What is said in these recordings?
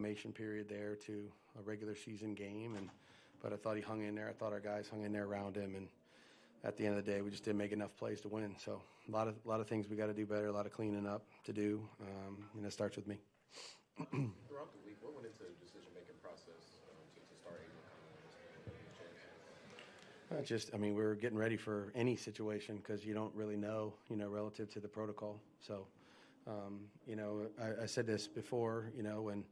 acclimation period there to a regular season game, but I thought he hung in there. I thought our guys hung in there around him, and at the end of the day, we just didn't make enough plays to win. So a lot of things we got to do better, a lot of cleaning up to do, and it starts with me. Throughout the week, what went into the decision-making process to start Aiden We were getting ready for any situation because you don't really know, relative to the protocol. So, I said this before, when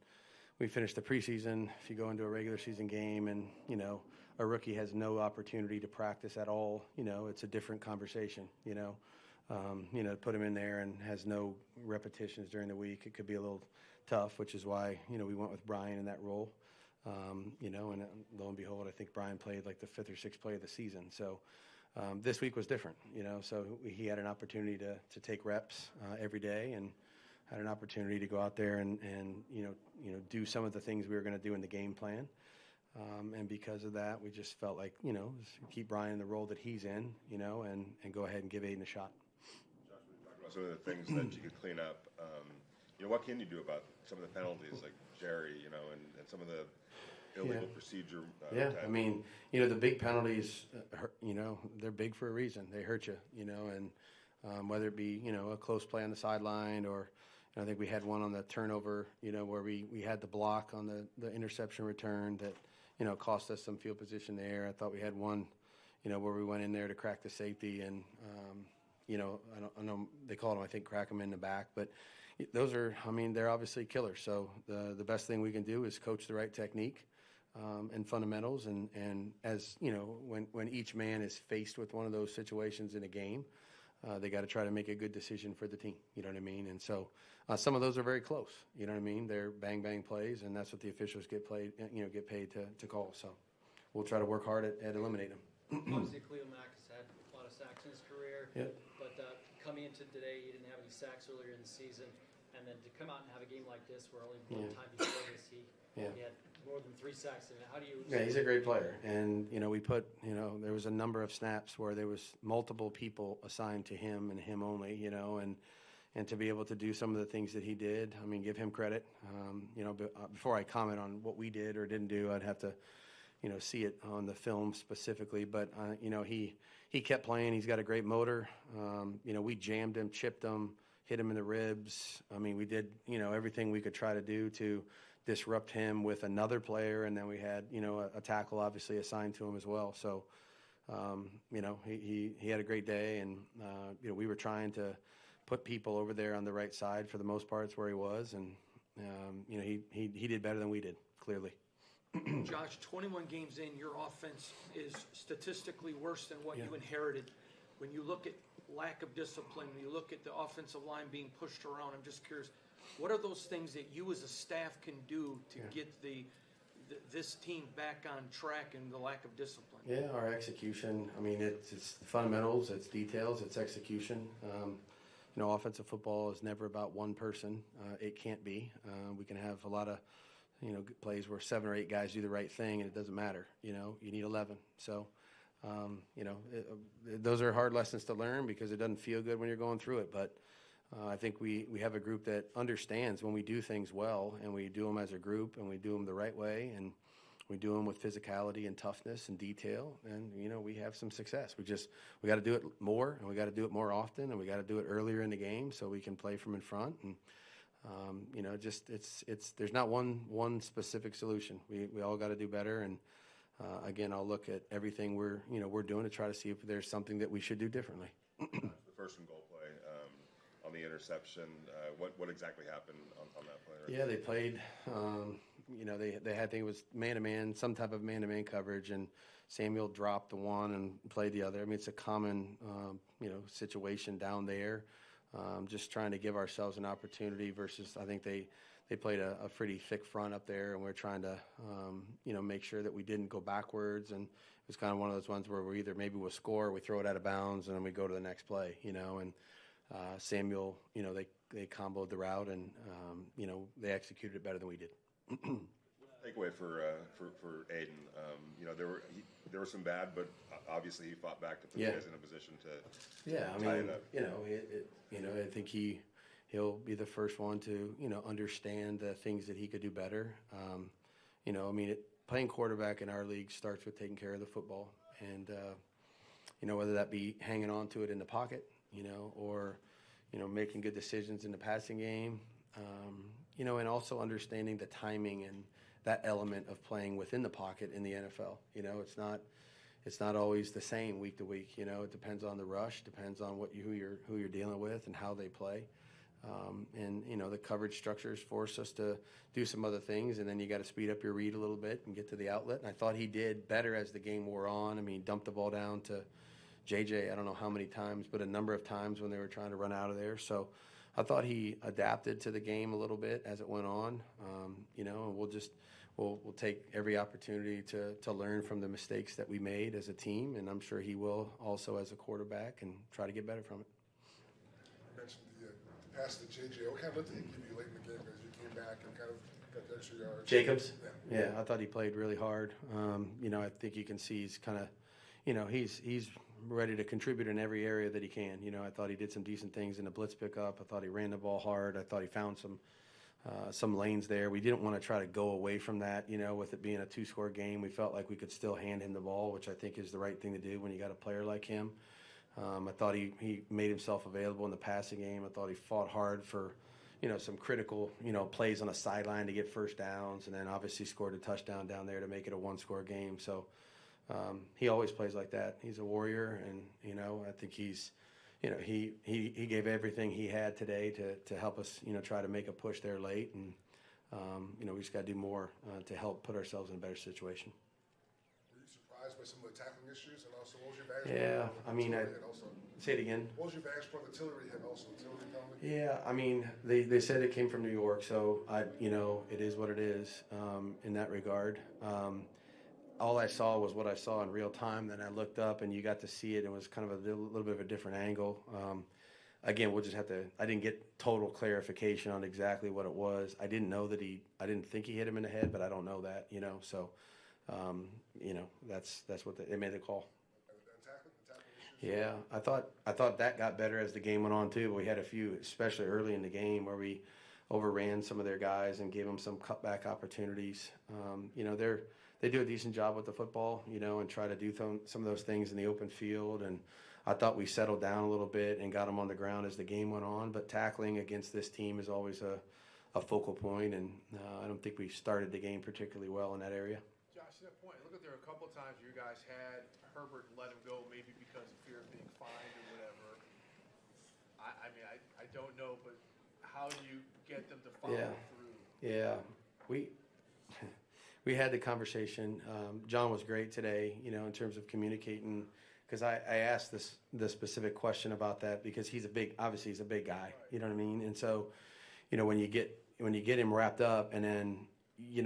we finish the preseason, if you go into a regular season game and, a rookie has no opportunity to practice at all, it's a different conversation, to put him in there and has no repetitions during the week. It could be a little tough, which is why, we went with Brian in that role. And lo and behold, I think Brian played like the 5th or 6th play of the season. So this week was different, so he had an opportunity to take reps every day and had an opportunity to go out there and do some of the things we were going to do in the game plan. And because of that, we just felt like, keep Brian in the role that he's in, and go ahead and give Aiden a shot. Josh, we talked about some of the things that you could clean up. What can you do about some of the penalties, like Jerry, and some of the illegal procedure? The big penalties, they're big for a reason. They hurt you, and whether it be, a close play on the sideline or I think we had one on the turnover, where we had the block on the interception return that, cost us some field position there. I thought we had one, where we went in there to crack the safety and, I know they called him, I think, crack him in the back, but those are, they're obviously killers. So the best thing we can do is coach the right technique and fundamentals. And as, when each man is faced with one of those situations in a game, they got to try to make a good decision for the team. You know what I mean? And so some of those are very close. You know what I mean? They're bang, bang plays, and that's what the officials get paid to call. So we'll try to work hard at eliminating them. Obviously, Khalil Mack has had a lot of sacks in his career. Yep. But coming into today, he didn't have any sacks earlier in the season. And then to come out and have a game like this where only one time before this he had more than 3 sacks in it. How do you... Yeah, he's a great player. And, we put, there was a number of snaps where there was multiple people assigned to him and him only, and to be able to do some of the things that he did, give him credit. Before I comment on what we did or didn't do, I'd have to, see it on the film specifically. But, he kept playing. He's got a great motor. We jammed him, chipped him, hit him in the ribs. We did, everything we could try to do to disrupt him with another player. And then we had, a tackle obviously assigned to him as well. So, he had a great day. And, we were trying to put people over there on the right side for the most parts where he was. And, he did better than we did, clearly. Josh, 21 games in, your offense is statistically worse than what you inherited. When you look at lack of discipline, when you look at the offensive line being pushed around, I'm just curious, what are those things that you as a staff can do to get this team back on track and the lack of discipline? Yeah, our execution. It's fundamentals, it's details, it's execution. Offensive football is never about one person. It can't be. We can have a lot of, plays where 7 or 8 guys do the right thing and it doesn't matter. You need 11. So, those are hard lessons to learn because it doesn't feel good when you're going through it. But I think we have a group that understands when we do things well and we do them as a group and we do them the right way and we do them with physicality and toughness and detail. And, we have some success. We got to do it more and we got to do it more often and we got to do it earlier in the game so we can play from in front. And, there's not one specific solution. We all got to do better. And, again, I'll look at everything we're doing to try to see if there's something that we should do differently. The first and goal play on the interception, what exactly happened on that play? Right? Yeah, they played, they had, I think it was man-to-man, some type of man-to-man coverage, and Samuel dropped the one and played the other. It's a common, situation down there. Just trying to give ourselves an opportunity versus I think they played a pretty thick front up there, and we're trying to, make sure that we didn't go backwards. And it was kind of one of those ones where we either maybe we'll score, we throw it out of bounds, and then we go to the next play, and Samuel, they comboed the route, and, they executed it better than we did. Takeaway for Aiden, there were some bad, but obviously he fought back to put you guys in a position to tie it up. I think he'll be the first one to, understand the things that he could do better. Playing quarterback in our league starts with taking care of the football, and whether that be hanging on to it in the pocket, or making good decisions in the passing game, and also understanding the timing and that element of playing within the pocket in the NFL. It's not always the same week to week. It depends on the rush, depends on who you're dealing with and how they play. The coverage structures force us to do some other things, and then you got to speed up your read a little bit and get to the outlet. And I thought he did better as the game wore on. Dumped the ball down to JJ, I don't know how many times, but a number of times when they were trying to run out of there. So I thought he adapted to the game a little bit as it went on, and we'll take every opportunity to learn from the mistakes that we made as a team, and I'm sure he will also as a quarterback, and try to get better from it. You mentioned the pass to JJ. What kind of lift did he give you late in the game as you came back and kind of got the extra yards? Jacobs? Yeah, I thought he played really hard. I think you can see he's kind of, he's ready to contribute in every area that he can. I thought he did some decent things in the blitz pickup. I thought he ran the ball hard. I thought he found some lanes there. We didn't want to try to go away from that, with it being a 2-score game. We felt like we could still hand him the ball, which I think is the right thing to do when you got a player like him. I thought he made himself available in the passing game. I thought he fought hard for, some critical, plays on the sideline to get first downs, and then obviously scored a touchdown down there to make it a 1-score game. So he always plays like that. He's a warrior, and, I think he's, he gave everything he had today to help us, try to make a push there late. And, we just got to do more to help put ourselves in a better situation. Were you surprised by some of the tackling issues, and also what was your vantage point? Say it again. What was your vantage point? The Tillery hit also. Tillery penalty? Yeah, they said it came from New York, so it is what it is in that regard. All I saw was what I saw in real time. Then I looked up, and you got to see it. It was kind of a little bit of a different angle. Again, we'll just have to. I didn't get total clarification on exactly what it was. I didn't know that I didn't think he hit him in the head, but I don't know that. So, that's what they made the call. Yeah, I thought that got better as the game went on too. We had a few, especially early in the game, where we overran some of their guys and gave them some cutback opportunities. They do a decent job with the football, and try to do some of those things in the open field. And I thought we settled down a little bit and got them on the ground as the game went on. But tackling against this team is always a focal point, and I don't think we started the game particularly well in that area. Josh, to that point, look at there were a couple of times you guys had Herbert let him go, maybe because of fear of being fined or whatever. I don't know, but how do you get them to follow through? Yeah, we had the conversation. John was great today, in terms of communicating, because I asked the specific question about that, because obviously he's a big guy, you know what I mean? And so, when you get him wrapped up, and then, you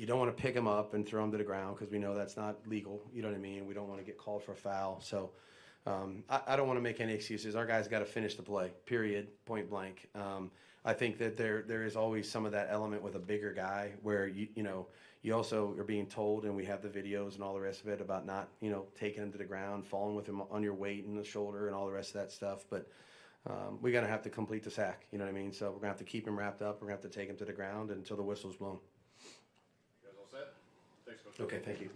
don't want to pick him up and throw him to the ground, because we know that's not legal, you know what I mean? We don't want to get called for a foul. So I don't want to make any excuses. Our guys got to finish the play, period, point blank. I think that there is always some of that element with a bigger guy where you also are being told, and we have the videos and all the rest of it, about not taking him to the ground, falling with him on your weight and the shoulder and all the rest of that stuff. But we're gonna have to complete the sack, you know what I mean? So we're gonna have to keep him wrapped up. We're gonna have to take him to the ground until the whistle's blown. You guys all set? Thanks, Coach. Okay, thank you.